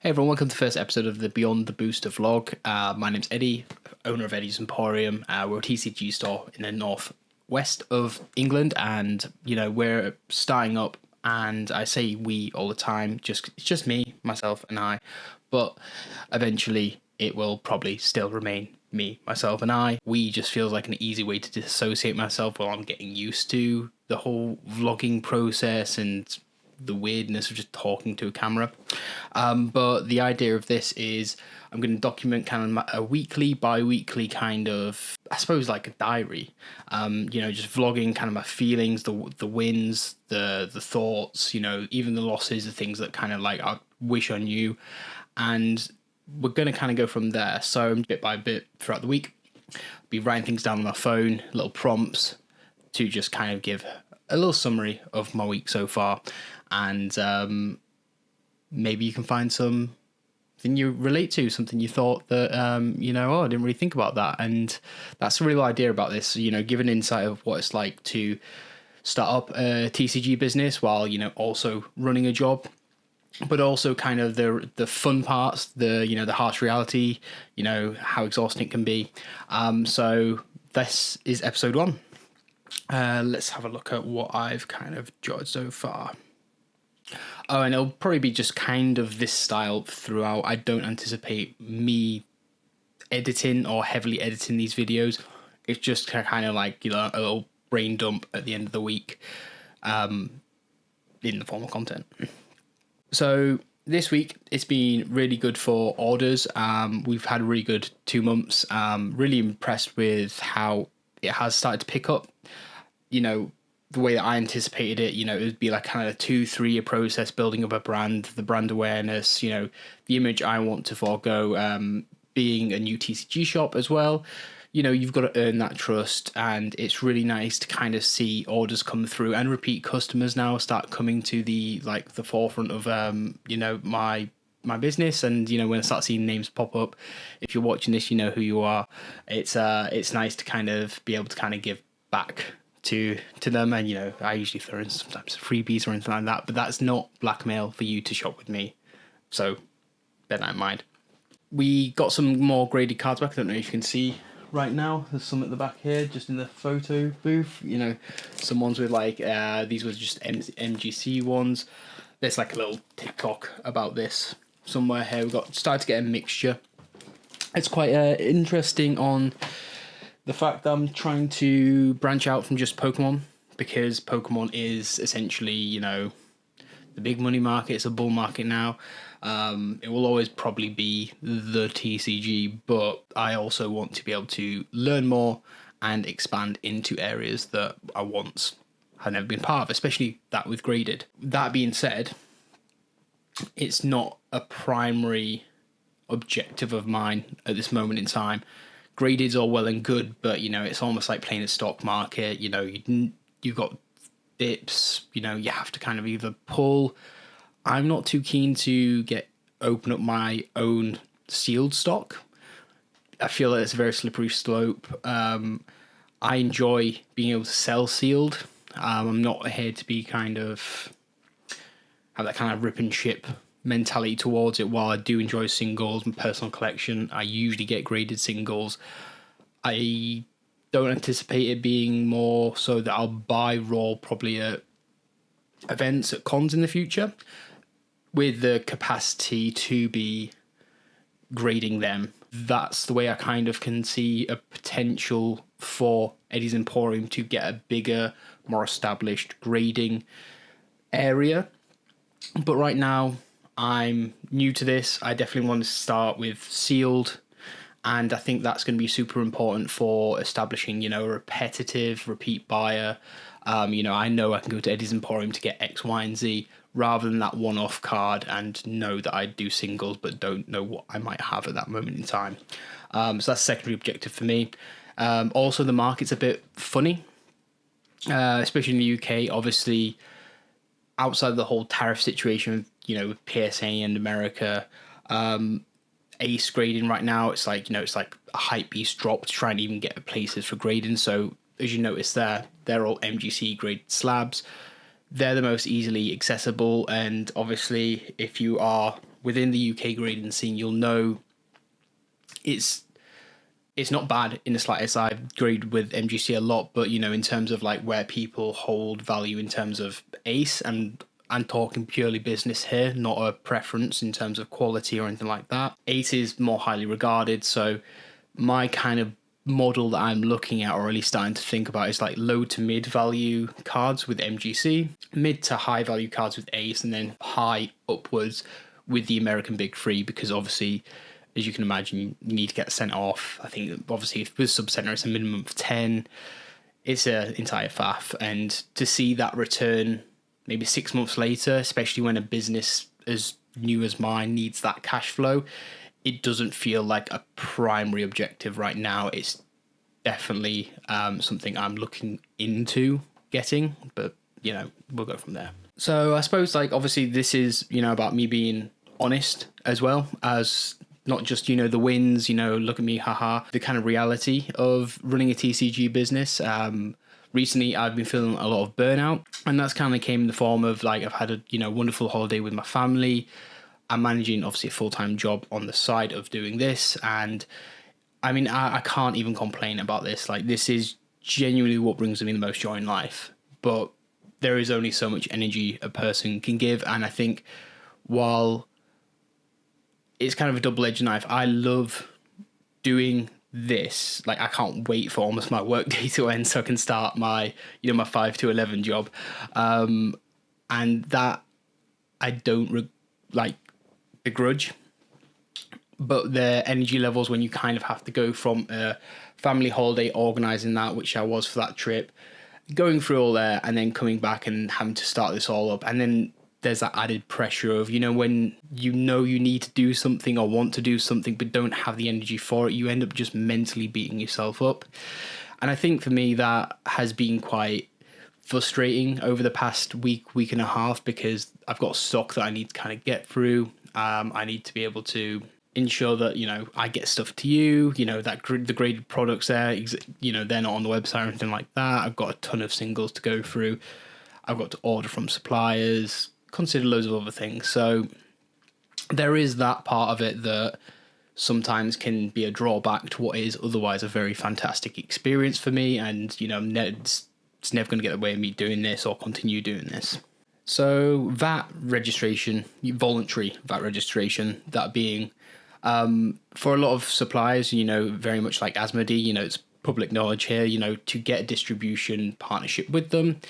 Hey everyone, welcome to the first episode of the Beyond the Booster vlog. My name's Eddy, owner of Eddy's Emporium. We're a TCG store in the northwest of England, and we're starting up. And I say we all the time, it's just me, myself, and I. But eventually, it will probably still remain me, myself, and I. We just feels like an easy way to dissociate myself while I'm getting used to the whole vlogging process and the weirdness of just talking to a camera. But the idea of this is I'm going to document kind of a weekly, bi-weekly kind of, I suppose, like a diary. Just vlogging kind of my feelings, the wins, the thoughts, even the losses, the things that kind of like I wish I knew. And we're going to kind of go from there. So bit by bit throughout the week, I'll be writing things down on my phone, little prompts to just kind of give a little summary of my week so far. And maybe you can find something you relate to, something you thought that, I didn't really think about that. And that's the real idea about this, give an insight of what it's like to start up a TCG business while, also running a job, but also kind of the fun parts, the harsh reality, how exhausting it can be. So this is episode 1. Let's have a look at what I've kind of jotted so far. Oh, and it'll probably be just kind of this style throughout. I don't anticipate me editing or heavily editing these videos. It's just kind of like, a little brain dump at the end of the week in the form of content. So this week, it's been really good for orders. We've had a really good 2 months. Really impressed with how it has started to pick up. The way that I anticipated it, it would be like kind of a 2-3 year process building up a brand, the brand awareness, the image I want to forego, being a new TCG shop as well. You've got to earn that trust, and it's really nice to kind of see orders come through and repeat customers now start coming to the forefront of, my business. And, when I start seeing names pop up, if you're watching this, you know who you are. It's nice to kind of be able to kind of give back to them, and I usually throw in sometimes freebies or anything like that, but that's not blackmail for you to shop with me, so bear that in mind. We got some more graded cards back. I don't know if you can see right now, there's some at the back here just in the photo booth, some ones with these were just MGC ones. There's like a little TikTok about this somewhere here. We've started to get a mixture. It's quite interesting on the fact that I'm trying to branch out from just Pokemon, because Pokemon is essentially, the big money market. It's a bull market now. It will always probably be the TCG, but I also want to be able to learn more and expand into areas that I once had never been part of, especially that with graded. That being said, it's not a primary objective of mine at this moment in time. Graded's all well and good, but it's almost like playing a stock market. You've got dips. You have to kind of either pull. I'm not too keen to open up my own sealed stock. I feel that it's a very slippery slope. I enjoy being able to sell sealed. I'm not here to be kind of have that kind of rip and ship mentality towards it. While I do enjoy singles and personal collection, I usually get graded singles. I don't anticipate it being more so that I'll buy raw probably at events, at cons in the future, with the capacity to be grading them. That's the way I kind of can see a potential for Eddy's Emporium to get a bigger, more established grading area. But right now, I'm new to this. I definitely want to start with sealed, and I think that's going to be super important for establishing, a repetitive, repeat buyer. I know I can go to Eddy's Emporium to get X, Y, and Z, rather than that one-off card and know that I do singles but don't know what I might have at that moment in time. So that's a secondary objective for me. Also, the market's a bit funny, especially in the UK. Obviously, outside of the whole tariff situation, with PSA and America, ace grading right now, it's like a hype beast drop to try and even get places for grading. So as you notice there, they're all MGC grade slabs. They're the most easily accessible, and obviously if you are within the UK grading scene, you'll know it's not bad in the slightest. I've graded with MGC a lot, but in terms of like where people hold value in terms of ACE, and I'm talking purely business here, not a preference in terms of quality or anything like that. ACE is more highly regarded, so my kind of model that I'm looking at, or really starting to think about, is like low to mid value cards with MGC, mid to high value cards with ACE, and then high upwards with the American Big Three, because obviously, as you can imagine, you need to get sent off. I think obviously if with sub-center it's a minimum of 10. It's an entire faff, and to see that return maybe 6 months later, especially when a business as new as mine needs that cash flow, it doesn't feel like a primary objective right now. It's definitely something I'm looking into getting, but we'll go from there. So I suppose, like, obviously this is about me being honest as well as not just the wins, look at me, haha, the kind of reality of running a TCG business. Recently I've been feeling a lot of burnout, and that's kind of came in the form of, like, I've had a wonderful holiday with my family. I'm managing obviously a full-time job on the side of doing this, and I mean I can't even complain about this. Like, this is genuinely what brings me the most joy in life, but there is only so much energy a person can give, and I think while it's kind of a double-edged knife, I love doing this. Like, I can't wait for almost my work day to end so I can start my my 5 to 11 job, and that I don't begrudge. But the energy levels when you kind of have to go from a family holiday, organising that, which I was for that trip, going through all there, and then coming back and having to start this all up, and then there's that added pressure of when you need to do something or want to do something but don't have the energy for it, you end up just mentally beating yourself up. And I think for me that has been quite frustrating over the past week and a half, because I've got stock that I need to kind of get through. I need to be able to ensure that I get stuff to you, that the graded products there, they're not on the website or anything like that. I've got a ton of singles to go through. I've got to order from suppliers, consider loads of other things. So there is that part of it that sometimes can be a drawback to what is otherwise a very fantastic experience for me, and it's never going to get away with me doing this or continue doing this. So VAT registration, voluntary VAT registration, that being for a lot of suppliers, very much like Asmodee, it's public knowledge here, to get a distribution partnership with them,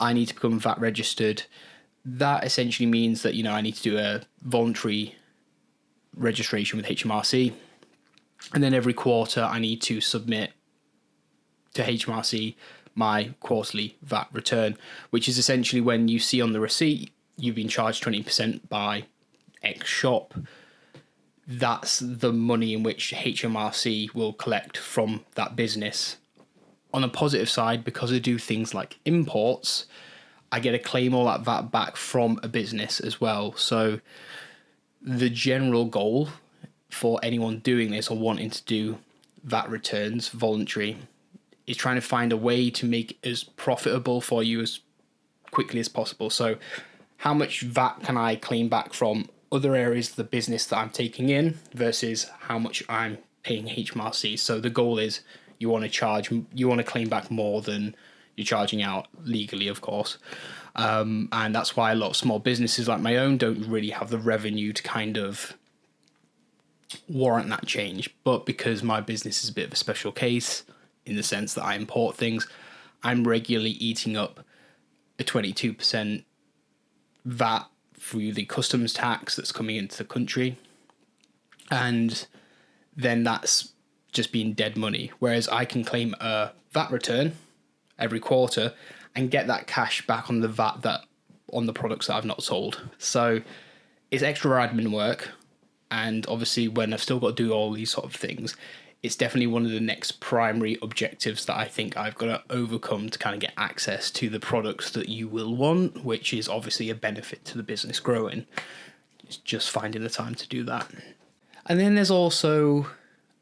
I need to become VAT registered. That essentially means that, I need to do a voluntary registration with HMRC. And then every quarter I need to submit to HMRC my quarterly VAT return, which is essentially when you see on the receipt, you've been charged 20% by X shop. That's the money in which HMRC will collect from that business. On a positive side, because I do things like imports, I get to claim all that VAT back from a business as well. So the general goal for anyone doing this or wanting to do VAT returns voluntary is trying to find a way to make it as profitable for you as quickly as possible. So how much VAT can I claim back from other areas of the business that I'm taking in versus how much I'm paying HMRC? So the goal is you want to claim back more than you're charging out legally, of course. And that's why a lot of small businesses like my own don't really have the revenue to kind of warrant that change. But because my business is a bit of a special case in the sense that I import things, I'm regularly eating up a 22% VAT through the customs tax that's coming into the country. And then that's just being dead money. Whereas I can claim a VAT return every quarter and get that cash back on the VAT that on the products that I've not sold. So it's extra admin work. And obviously when I've still got to do all these sort of things, it's definitely one of the next primary objectives that I think I've got to overcome to kind of get access to the products that you will want, which is obviously a benefit to the business growing. It's just finding the time to do that. And then there's also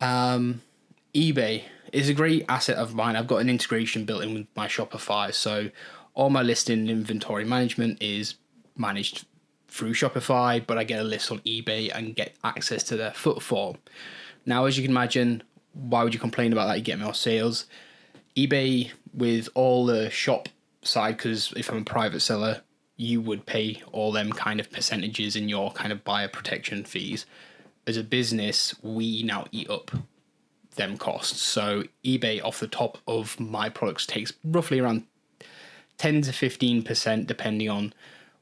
eBay. It's a great asset of mine. I've got an integration built in with my Shopify, so all my listing and inventory management is managed through Shopify, but I get a list on eBay and get access to their footfall. Now, as you can imagine, why would you complain about that? You get more sales. eBay, with all the shop side, because if I'm a private seller, you would pay all them kind of percentages in your kind of buyer protection fees. As a business, we now eat up them costs. So eBay, off the top of my products, takes roughly around 10 to 15%, depending on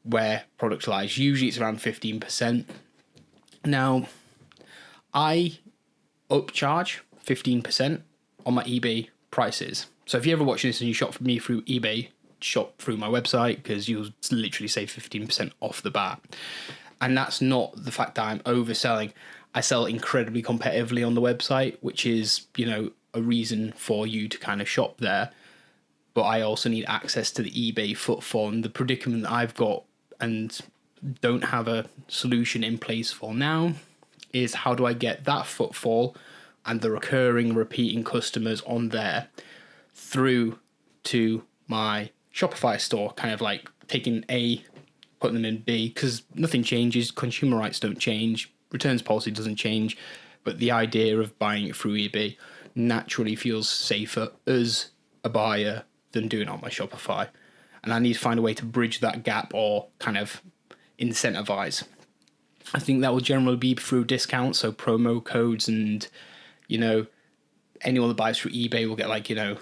where product lies. Usually it's around 15%. Now, I upcharge 15% on my eBay prices. So if you ever watch this and you shop for me through eBay, shop through my website, because you'll literally save 15% off the bat. And that's not the fact that I'm overselling. I sell incredibly competitively on the website, which is, a reason for you to kind of shop there. But I also need access to the eBay footfall, and the predicament that I've got and don't have a solution in place for now is, how do I get that footfall and the recurring, repeating customers on there through to my Shopify store, kind of like taking A, putting them in B, because nothing changes, consumer rights don't change, returns policy doesn't change, but the idea of buying it through eBay naturally feels safer as a buyer than doing it on my Shopify. And I need to find a way to bridge that gap, or kind of incentivize. I think that will generally be through discounts, so promo codes, and, anyone that buys through eBay will get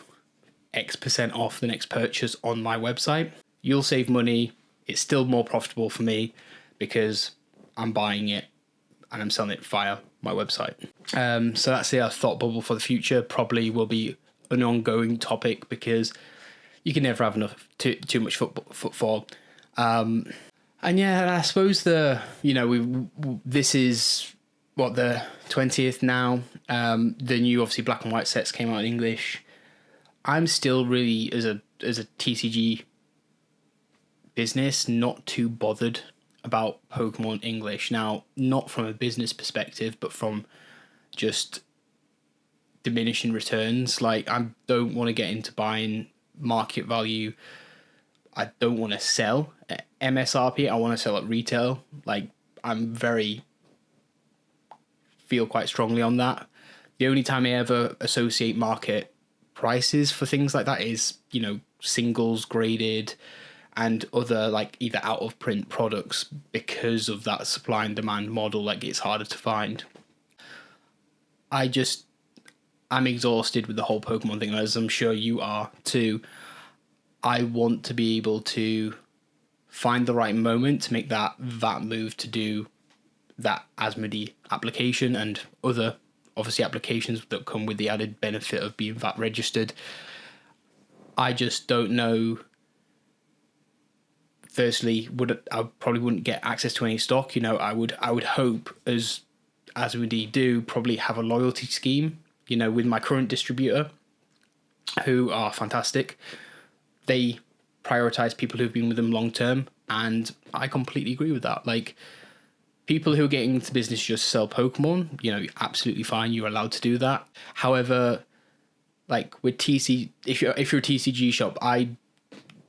X% off the next purchase on my website. You'll save money. It's still more profitable for me because I'm buying it and I'm selling it via my website. So that's our thought bubble for the future. Probably will be an ongoing topic, because you can never have enough too much footfall. And yeah, I suppose this is the 20th now. The new, obviously, black and white sets came out in English. I'm still really, as a TCG business, not too bothered about Pokemon English. Now, not from a business perspective, but from just diminishing returns. Like, I don't want to get into buying market value. I don't want to sell at MSRP. I want to sell at retail. Like, feel quite strongly on that. The only time I ever associate market prices for things like that is, singles graded and other either out of print products, because of that supply and demand model. It's harder to find. I'm exhausted with the whole Pokemon thing, as I'm sure you are too. I want to be able to find the right moment to make that move, to do that Asmodee application and other, obviously, applications that come with the added benefit of being VAT registered. I just don't know. Firstly, I probably wouldn't get access to any stock. I would hope, as we do, probably have a loyalty scheme, with my current distributor, who are fantastic. They prioritize people who've been with them long term, and I completely agree with that. People who are getting into business just sell Pokemon, absolutely fine. You're allowed to do that. However, with if you're a TCG shop,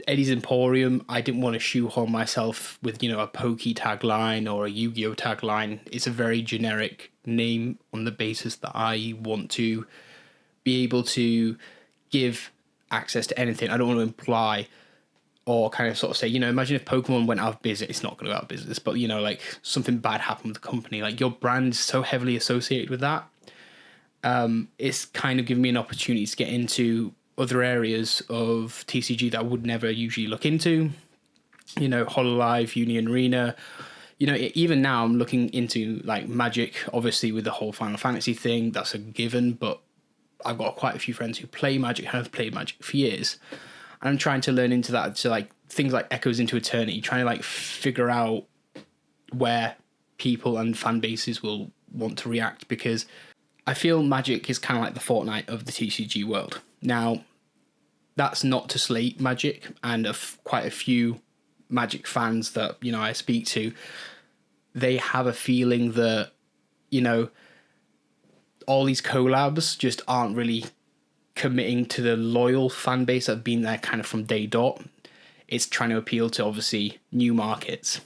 Eddy's Emporium, I didn't want to shoehorn myself with, a Poke tagline or a Yu-Gi-Oh tagline. It's a very generic name on the basis that I want to be able to give access to anything. I don't want to imply or kind of sort of say, imagine if Pokemon went out of business. It's not going to go out of business, but, something bad happened with the company. Your brand's so heavily associated with that. It's kind of given me an opportunity to get into other areas of TCG that I would never usually look into, Hololive, Union Arena. Even now I'm looking into Magic, obviously with the whole Final Fantasy thing, that's a given, but I've got quite a few friends who play Magic, have played Magic for years, and I'm trying to learn into that, to things like Echoes into Eternity, trying to figure out where people and fan bases will want to react, because I feel Magic is kind of like the Fortnite of the TCG world. Now, that's not to slate Magic, and quite a few Magic fans that, I speak to, they have a feeling that, all these collabs just aren't really committing to the loyal fan base that have been there kind of from day dot. It's trying to appeal to, obviously, new markets.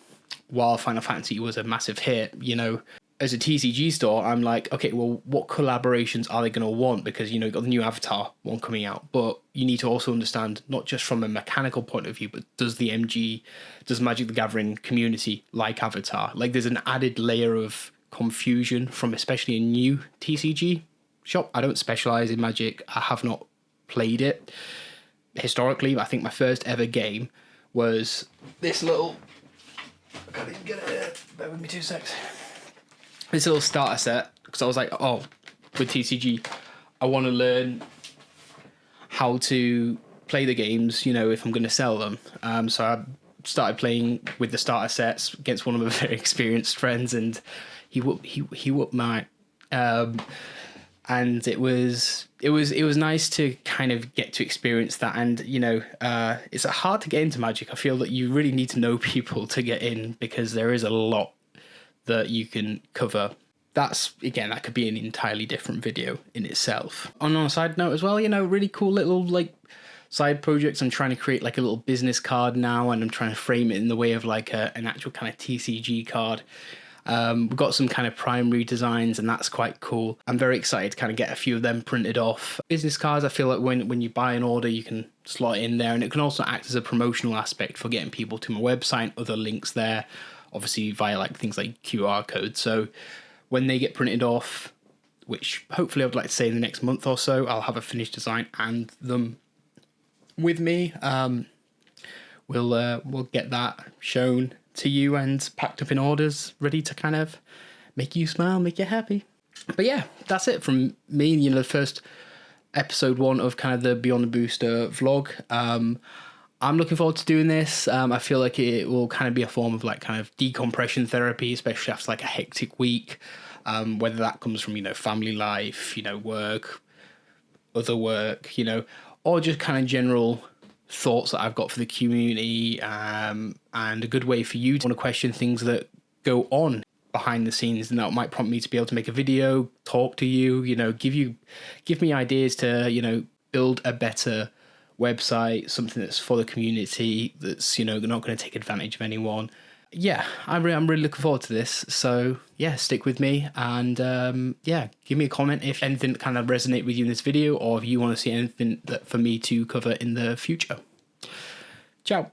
while Final Fantasy was a massive hit, you know, as a TCG store, I'm like, okay, well, what collaborations are they going to want? Because, you know, you've got the new Avatar one coming out, but you need to also understand, not just from a mechanical point of view, but does Magic the Gathering community like Avatar? Like, there's an added layer of confusion from especially a new TCG shop. I don't specialize in Magic. I have not played it historically, but I think my first ever game was this little... I can't even get it here. Bear with me 2 secs. This little starter set, because I was like, oh, with TCG, I want to learn how to play the games, you know, if I'm going to sell them. So I started playing with the starter sets against one of my very experienced friends, and he whooped my... and it was nice to kind of get to experience that. And, you know, it's hard to get into Magic. I feel that you really need to know people to get in, because there is a lot that you can cover. That's, again, that could be an entirely different video in itself. On a side note as well, you know, really cool little like side projects. I'm trying to create like a little business card now, and I'm trying to frame it in the way of like an actual kind of TCG card. We've got some kind of primary designs, and that's quite cool. I'm very excited to kind of get a few of them printed off. Business cards, I feel like when you buy an order, you can slot it in there, and it can also act as a promotional aspect for getting people to my website, other links there, obviously via like things like QR codes. So when they get printed off, which hopefully I would like to say in the next month or so, I'll have a finished design and them with me. We'll get that shown to you and packed up in orders, ready to kind of make you smile, make you happy. But yeah, that's it from me. You know, the first episode 1 of kind of the Beyond the Booster vlog. I'm looking forward to doing this. I feel like it will kind of be a form of like kind of decompression therapy, especially after like a hectic week. Whether that comes from, you know, family life, you know, work, other work, you know, or just kind of general thoughts that I've got for the community, and a good way for you to want to question things that go on behind the scenes, and that might prompt me to be able to make a video, talk to you, you know, give me ideas to, you know, build a better website, something that's for the community, that's, you know, not going to take advantage of anyone. Yeah, I'm really looking forward to this. So yeah, stick with me, and yeah, give me a comment if anything kind of resonate with you in this video, or if you want to see anything that for me to cover in the future. Ciao.